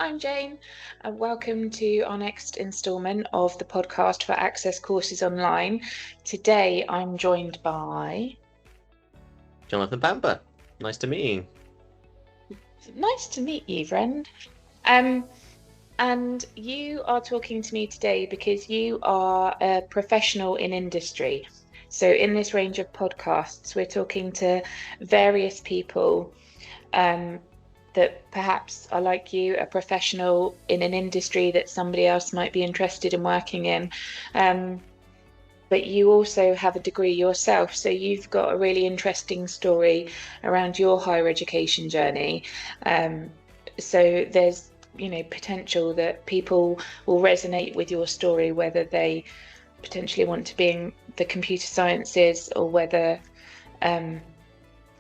I'm Jane, and welcome to our next instalment of the podcast for Access Courses Online. Today I'm joined by... Jonathan Bamber. Nice to meet you. Nice to meet you, friend. And you are talking to me today because you are a professional in industry. So in this range of podcasts, we're talking to various people that perhaps are like you, a professional in an industry that somebody else might be interested in working in. But you also have a degree yourself, so you've got a really interesting story around your higher education journey. So there's, potential that people will resonate with your story, whether they potentially want to be in the computer sciences or whether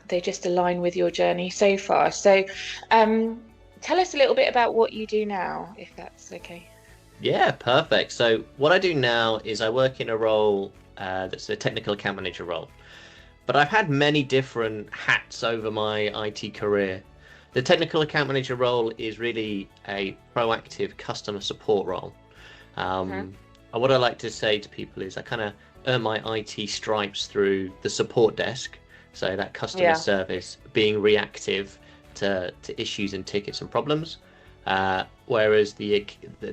they just align with your journey so far. So tell us a little bit about what you do now, if that's okay. Yeah, perfect. So what I do now is I work in a role that's a technical account manager role. But I've had many different hats over my IT career. The technical account manager role is really a proactive customer support role. And what I like to say to people is I kind of earn my IT stripes through the support desk. So that customer service, being reactive to issues and tickets and problems. Whereas the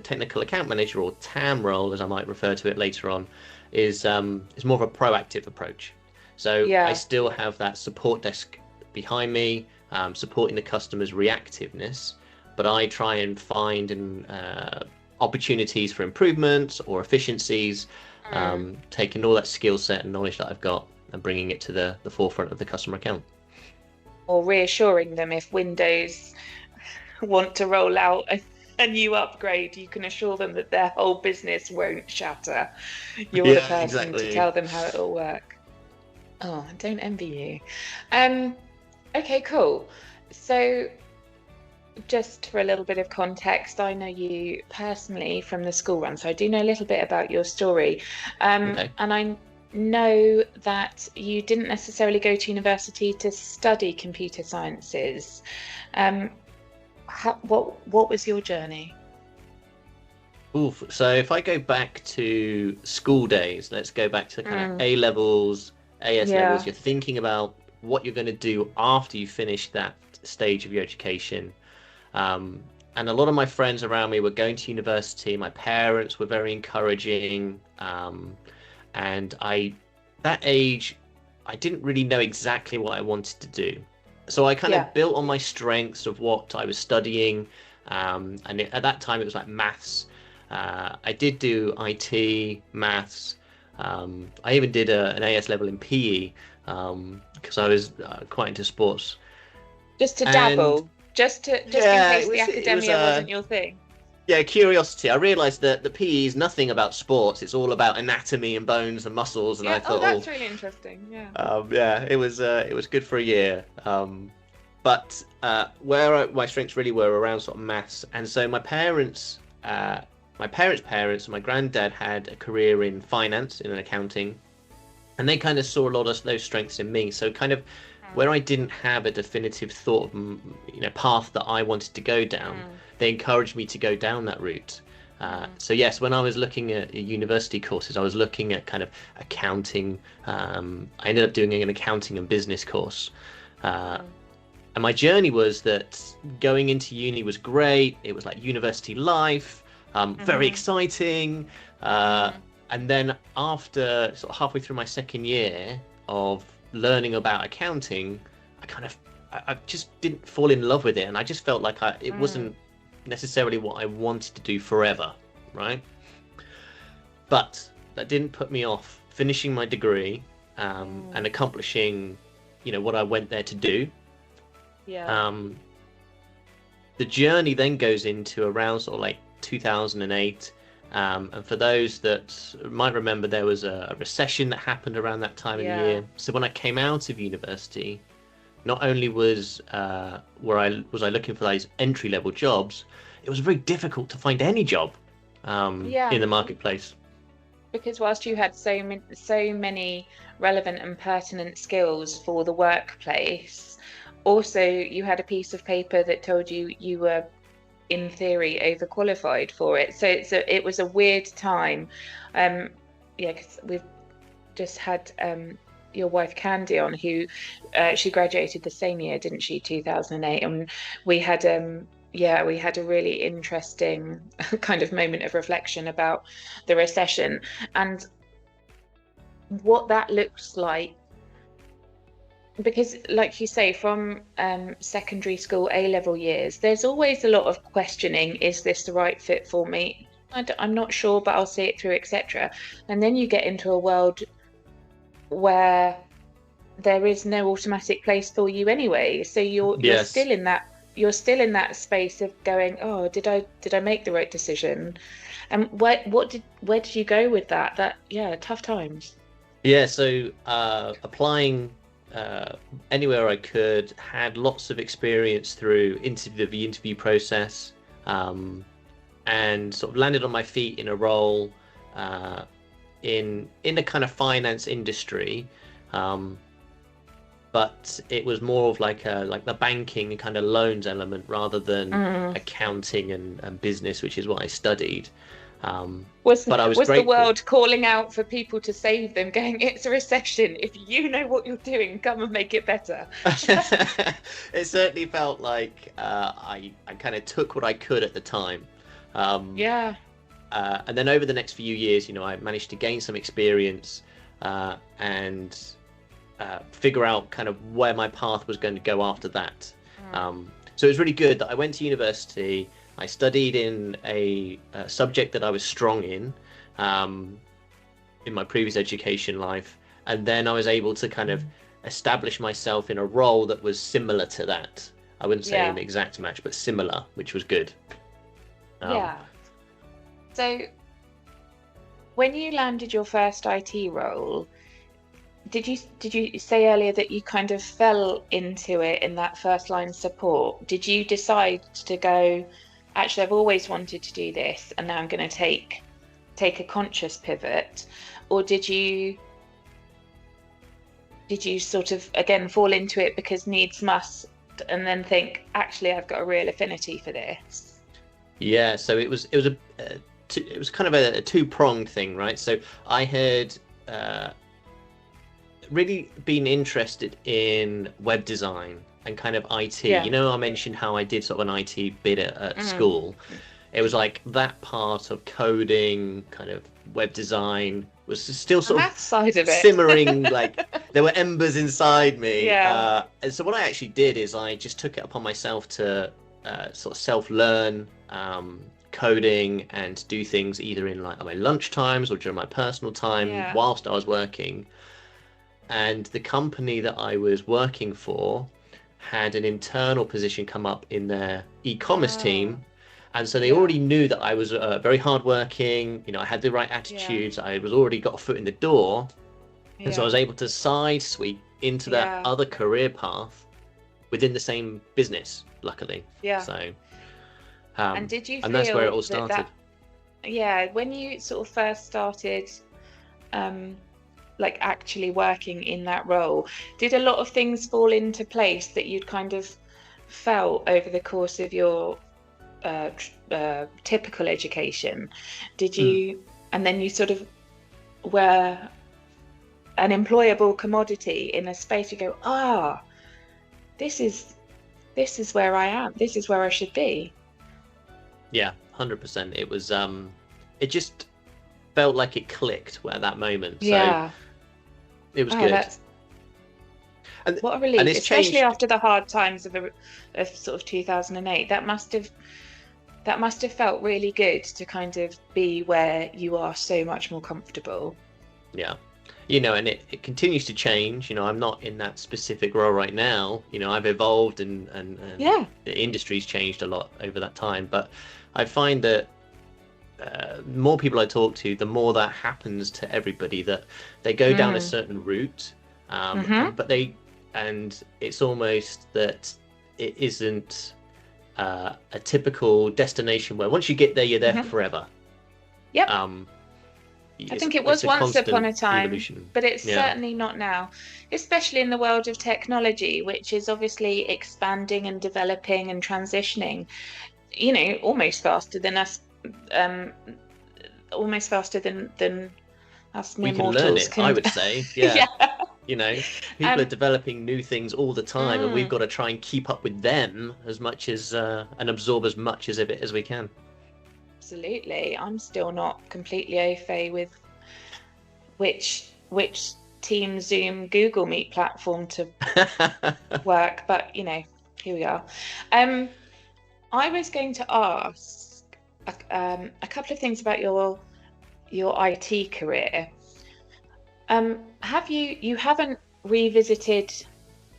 technical account manager, or TAM role, as I might refer to it later on, is more of a proactive approach. So I still have that support desk behind me, supporting the customer's reactiveness, but I try and find opportunities for improvements or efficiencies, taking all that skill set and knowledge that I've got and bringing it to the forefront of the customer account. Or reassuring them if Windows want to roll out a new upgrade, you can assure them that their whole business won't shatter. You're the person to tell them how it'll work. Oh, I don't envy you. Okay, cool. So just for a little bit of context, I know you personally from the school run, so I do know a little bit about your story. And I know that you didn't necessarily go to university to study computer sciences. What was your journey? Oof. So if I go back to school days, let's go back to kind of A levels, AS levels. You're thinking about what you're going to do after you finish that stage of your education. And a lot of my friends around me were going to university. My parents were very encouraging. And that age, I didn't really know exactly what I wanted to do. So I kind of built on my strengths of what I was studying. And at that time, it was like maths. I did do IT, maths. I even did an AS level in PE because I was quite into sports. Just to dabble, just in case the academia wasn't your thing. Yeah, curiosity. I realised that the PE is nothing about sports. It's all about anatomy and bones and muscles. And I thought, that's really interesting. Yeah. It was good for a year. But where my strengths really were around sort of maths, and so my parents' parents, my granddad had a career in finance, in accounting, and they kind of saw a lot of those strengths in me. So kind of where I didn't have a definitive thought of, path that I wanted to go down, they encouraged me to go down that route. So yes, when I was looking at university courses, I was looking at kind of accounting. I ended up doing an accounting and business course. And my journey was that going into uni was great. It was like university life, very exciting. And then after sort of halfway through my second year of learning about accounting, I just didn't fall in love with it. And I just felt like it wasn't necessarily what I wanted to do forever, right? But that didn't put me off finishing my degree and accomplishing, what I went there to do. The journey then goes into around sort of like 2008. And for those that might remember, there was a recession that happened around that time of year. So when I came out of university, not only was I looking for those entry-level jobs, it was very difficult to find any job in the marketplace. Because whilst you had so many relevant and pertinent skills for the workplace, also you had a piece of paper that told you you were in theory overqualified for it. So it was a weird time. Yeah, because we've just had your wife Candy on, who she graduated the same year, didn't she, 2008? And we had we had a really interesting kind of moment of reflection about the recession and what that looks like. Because, like you say, from secondary school A-level years, there's always a lot of questioning. Is this the right fit for me? I'm not sure, but I'll see it through, etc. And then you get into a world where there is no automatic place for you anyway. So you're Yes. still in that space of going, oh, did I make the right decision? And where did you go with that? Yeah, tough times. Yeah, so applying anywhere I could, had lots of experience through the interview process, and sort of landed on my feet in a role in a kind of finance industry, but it was more of like the banking and kind of loans element rather than accounting and business, which is what I studied. But I was the grateful. world calling out for people to save them, going, it's a recession. If you know what you're doing, come and make it better. It certainly felt like I kind of took what I could at the time. Yeah. And then over the next few years, I managed to gain some experience and figure out kind of where my path was going to go after that. So it was really good that I went to university. I studied in a subject that I was strong in my previous education life, and then I was able to kind of establish myself in a role that was similar to that. I wouldn't say an exact match, but similar, which was good. Yeah. So when you landed your first IT role, did you say earlier that you kind of fell into it in that first line support? Did you decide to go, actually, I've always wanted to do this, and now I'm going to take a conscious pivot? Or did you sort of, again, fall into it because needs must, and then think, actually, I've got a real affinity for this? Yeah, so it was kind of a two-pronged thing, right? So I had really been interested in web design and kind of IT. Yeah. I mentioned how I did sort of an IT bit at school. It was like that part of coding, kind of web design, was still sort of side of it. simmering. Like there were embers inside me. Yeah. And so what I actually did is I just took it upon myself to sort of self-learn coding and do things either in like my lunch times or during my personal time whilst I was working. And the company that I was working for had an internal position come up in their e-commerce team. And so they already knew that I was very hardworking, I had the right attitudes, I was already got a foot in the door. And so I was able to side sweep into that other career path within the same business, luckily. Yeah. So, and did you feel and that's where it all started. When you sort of first started like actually working in that role, did a lot of things fall into place that you'd kind of felt over the course of your typical education? Did you and then you sort of were an employable commodity in a space you go, this is where I am, this is where I should be? Yeah, 100%. It was it just felt like it clicked at that moment. So it was good. And what a relief, especially after the hard times of sort of 2008. That must have felt really good to kind of be where you are so much more comfortable. Yeah. And it continues to change. I'm not in that specific role right now. I've evolved and the industry's changed a lot over that time. But I find that more people I talk to, the more that happens to everybody, that they go down a certain route, and it's almost that it isn't a typical destination where once you get there, you're there forever. Yep. I think it was once upon a time, evolution. But it's certainly not now, especially in the world of technology, which is obviously expanding and developing and transitioning. almost faster than us, um, almost faster than us We mere can learn mortals it, I can. would say. Yeah. Yeah. You know, people are Um, developing new things all the time, and we've mm, got to try and keep up with them as much as and absorb as much as of it as we can. Absolutely. I'm still not completely au fait with which Team Zoom Google Meet platform to work, but here we are. Um, I was going to ask a couple of things about your IT career. Have you haven't revisited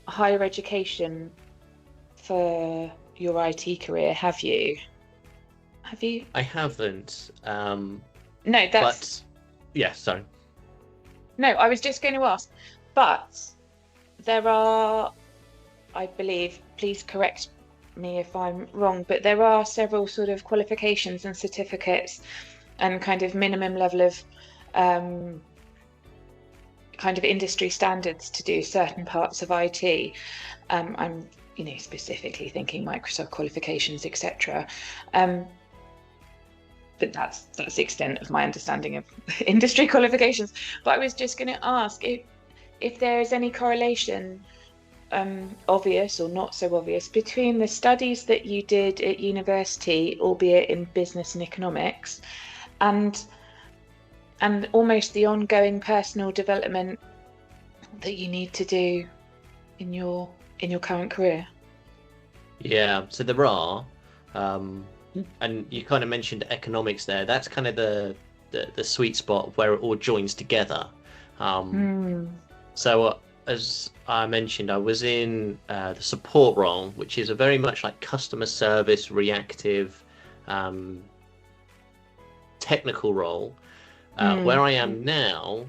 higher education for your IT career, have you? Have you? I haven't, No, that's but yeah, sorry. no, I was just going to ask, but there are, I believe, please correct me if I'm wrong, but there are several sort of qualifications and certificates and kind of minimum level of um, kind of industry standards to do certain parts of IT. I'm, specifically thinking Microsoft qualifications, etc. Um, but that's the extent of my understanding of industry qualifications. But I was just going to ask if there is any correlation, obvious or not so obvious, between the studies that you did at university, albeit in business and economics, and almost the ongoing personal development that you need to do in your current career. Yeah, so there are, um, and you kind of mentioned economics there. That's kind of the sweet spot where it all joins together. Um, Mm. so as I mentioned, I was in the support role, which is a very much like customer service, reactive, um, technical role. Where Mm. I am now,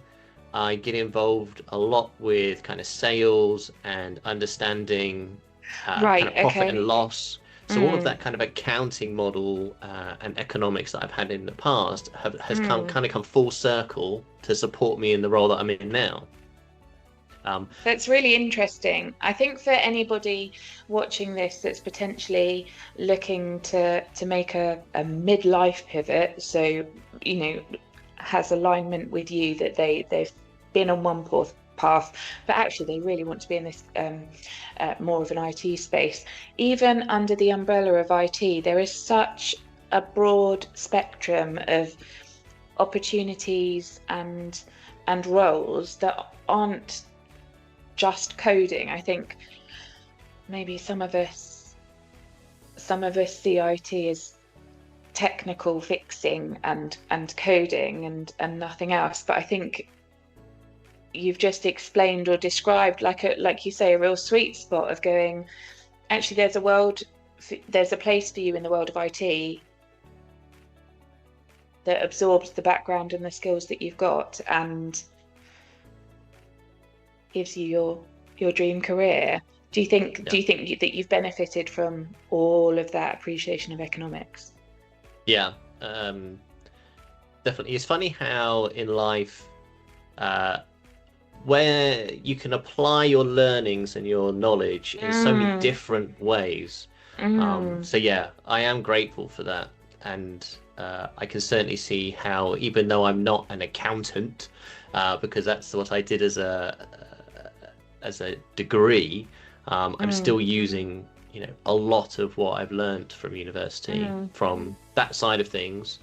I get involved a lot with kind of sales and understanding kind Right, of profit and okay. loss. So all of Mm. that kind of accounting model and economics that I've had in the past has Mm. kind of come full circle to support me in the role that I'm in now. Um, That's really interesting. I think for anybody watching this that's potentially looking to make a midlife pivot, so has alignment with you that they've been on one path, but actually they really want to be in this more of an IT space. Even under the umbrella of IT, there is such a broad spectrum of opportunities and roles that aren't just coding. I think maybe some of us see IT as technical fixing and coding and nothing else. But I think you've just explained or described like you say a real sweet spot of going, actually there's a place for you in the world of IT that absorbs the background and the skills that you've got and gives you your dream career. Do you think yeah, that you've benefited from all of that appreciation of economics? yeah, definitely. It's funny how in life, uh, where you can apply your learnings and your knowledge in so many Mm, different ways. mm, So yeah, I am grateful for that, and I can certainly see how, even though I'm not an accountant, because that's what I did as a degree, I'm mm, still using, a lot of what I've learned from university, mm. from that side of things,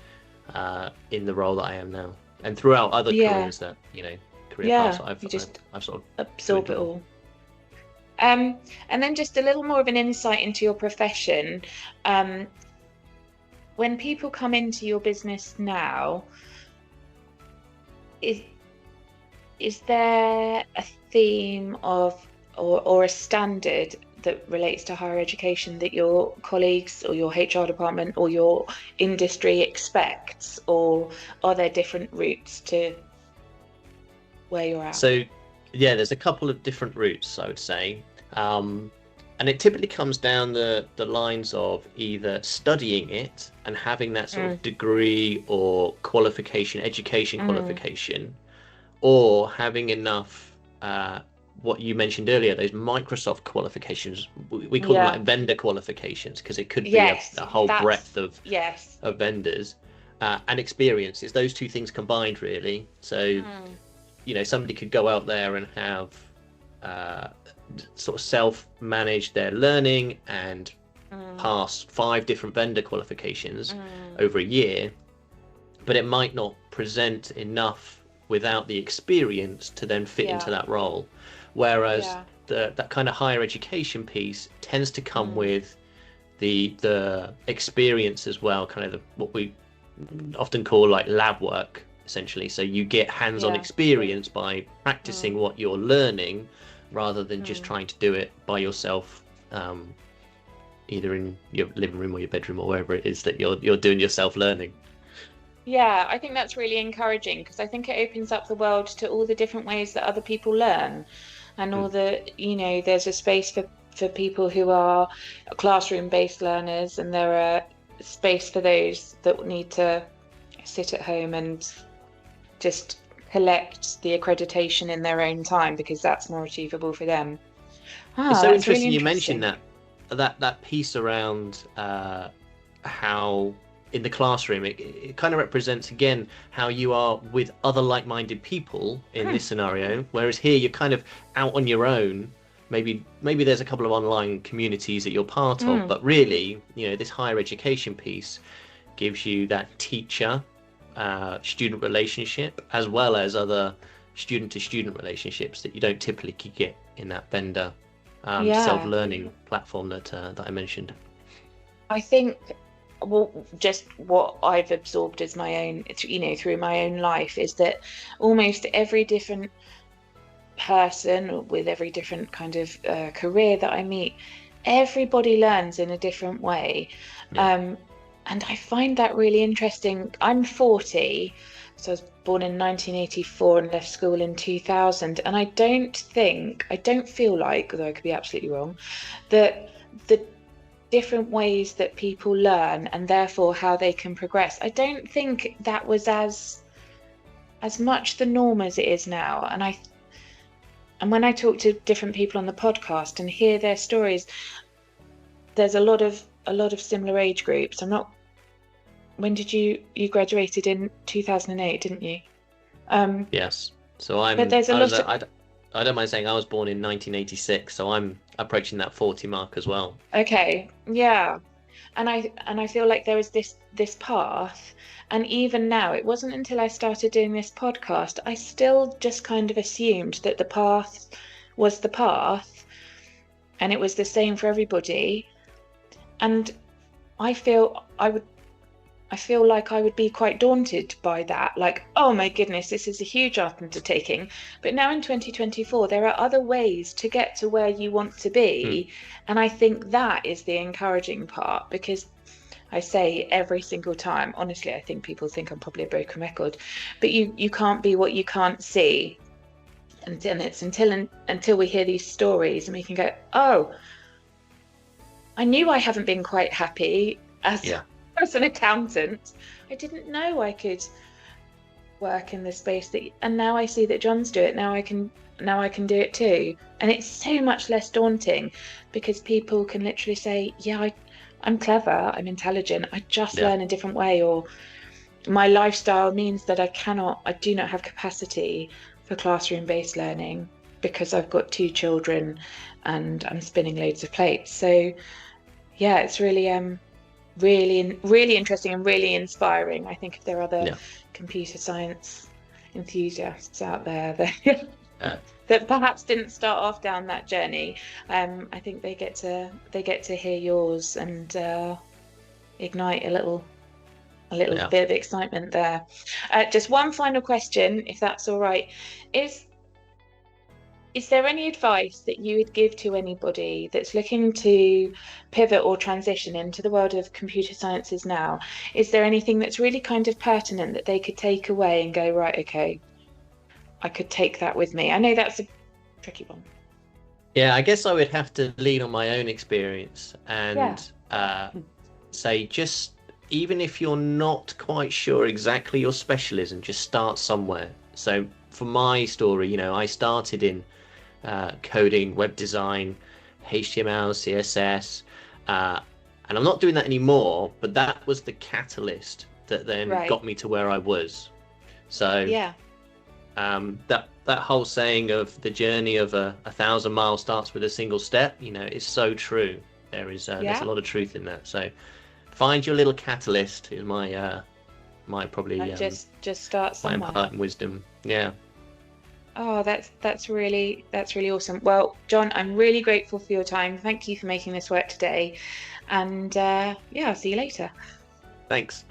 in the role that I am now, and throughout other Yeah, careers that, career paths yeah. that You just I've sort of absorb moved it along. all. And then just a little more of an insight into your profession. Um, when people come into your business now, is is there a theme of or a standard that relates to higher education that your colleagues or your HR department or your industry expects, or are there different routes to where you're at? So, yeah, there's a couple of different routes, I would say. Um, and it typically comes down the lines of either studying it and having that sort Mm, of degree or qualification, education mm, qualification, or having enough what you mentioned earlier, those Microsoft qualifications. We call them Yeah. like vendor qualifications because it could be Yes. a whole That's breadth of yes. vendors and experience. It's those two things combined, really. So, Mm, somebody could go out there and have uh, sort of self-manage their learning and mm, pass 5 different vendor qualifications mm. over a year, but it might not present enough without the experience to then fit into Yeah. that role. Whereas Yeah. that kind of higher education piece tends to come Mm. with the experience as well, kind of what we often call like lab work, essentially. So you get hands-on Yeah. experience by practicing Mm, what you're learning rather than just mm. trying to do it by yourself, either in your living room or your bedroom or wherever it is that you're doing your self-learning. Yeah, I think that's really encouraging because I think it opens up the world to all the different ways that other people learn and all Mm. there's a space for people who are classroom-based learners and there are space for those that need to sit at home and just collect the accreditation in their own time because that's more achievable for them. It's Ah, so that's really interesting you mentioned interesting. that piece around how in the classroom it kind of represents again how you are with other like-minded people in Hmm. this scenario, whereas here you're kind of out on your own. Maybe there's a couple of online communities that you're part of, Mm. but really, this higher education piece gives you that teacher student relationship as well as other student to student relationships that you don't typically get in that vendor Yeah. self-learning platform that I mentioned. I think, well, just what I've absorbed as my own, through my own life is that almost every different person with every different kind of career that I meet, everybody learns in a different way. Yeah. Um, and I find that really interesting. I'm 40, so I was born in 1984 and left school in 2000. And I don't feel like, although I could be absolutely wrong, that the different ways that people learn and therefore how they can progress. I don't think that was as much the norm as it is now. And when I talk to different people on the podcast and hear their stories, there's a lot of similar age groups. I'm not when did you graduated in 2008, didn't you? Yes. So But there's a I was lot of I don't mind saying I was born in 1986, so I'm approaching that 40 mark as well. okay, yeah. And I feel like there is this path. And even now, it wasn't until I started doing this podcast, I still just kind of assumed that the path was the path and it was the same for everybody. And I feel I feel like I would be quite daunted by that. Like, oh my goodness, this is a huge undertaking. But now in 2024, there are other ways to get to where you want to Hmm. be. And I think that is the encouraging part because I say every single time, honestly, I think people think I'm probably a broken record, but you can't be what you can't see. And it's until we hear these stories and we can go, oh, I knew I haven't been quite happy as Yeah. as an accountant. I didn't know I could work in the space that, and now I see that John's do it. Now I can do it too. And it's so much less daunting because people can literally say, yeah, I'm clever, I'm intelligent, I just Yeah. learn a different way, or my lifestyle means that I do not have capacity for classroom-based learning because I've got 2 children and I'm spinning loads of plates. So yeah, it's really interesting and really inspiring. I think if there are other Yeah. computer science enthusiasts out there that Uh, that perhaps didn't start off down that journey, I think they get to hear yours and ignite a little yeah. bit of excitement there. Just one final question, if that's all right, is is there any advice that you would give to anybody that's looking to pivot or transition into the world of computer sciences now? Is there anything that's really kind of pertinent that they could take away and go, right, okay, I could take that with me? I know that's a tricky one. Yeah, I guess I would have to lean on my own experience Yeah. and say just even if you're not quite sure exactly your specialism, just start somewhere. So for my story, I started in coding, web design, HTML, CSS, and I'm not doing that anymore. But that was the catalyst that then got me to where I was. So yeah, that whole saying of the journey of a 1,000 miles starts with a single step, is so true. There's a lot of truth in that. So find your little catalyst is my probably just start somewhere. my imparting wisdom. Yeah. Oh, that's really awesome. Well, John, I'm really grateful for your time. Thank you for making this work today. And yeah, I'll see you later. Thanks.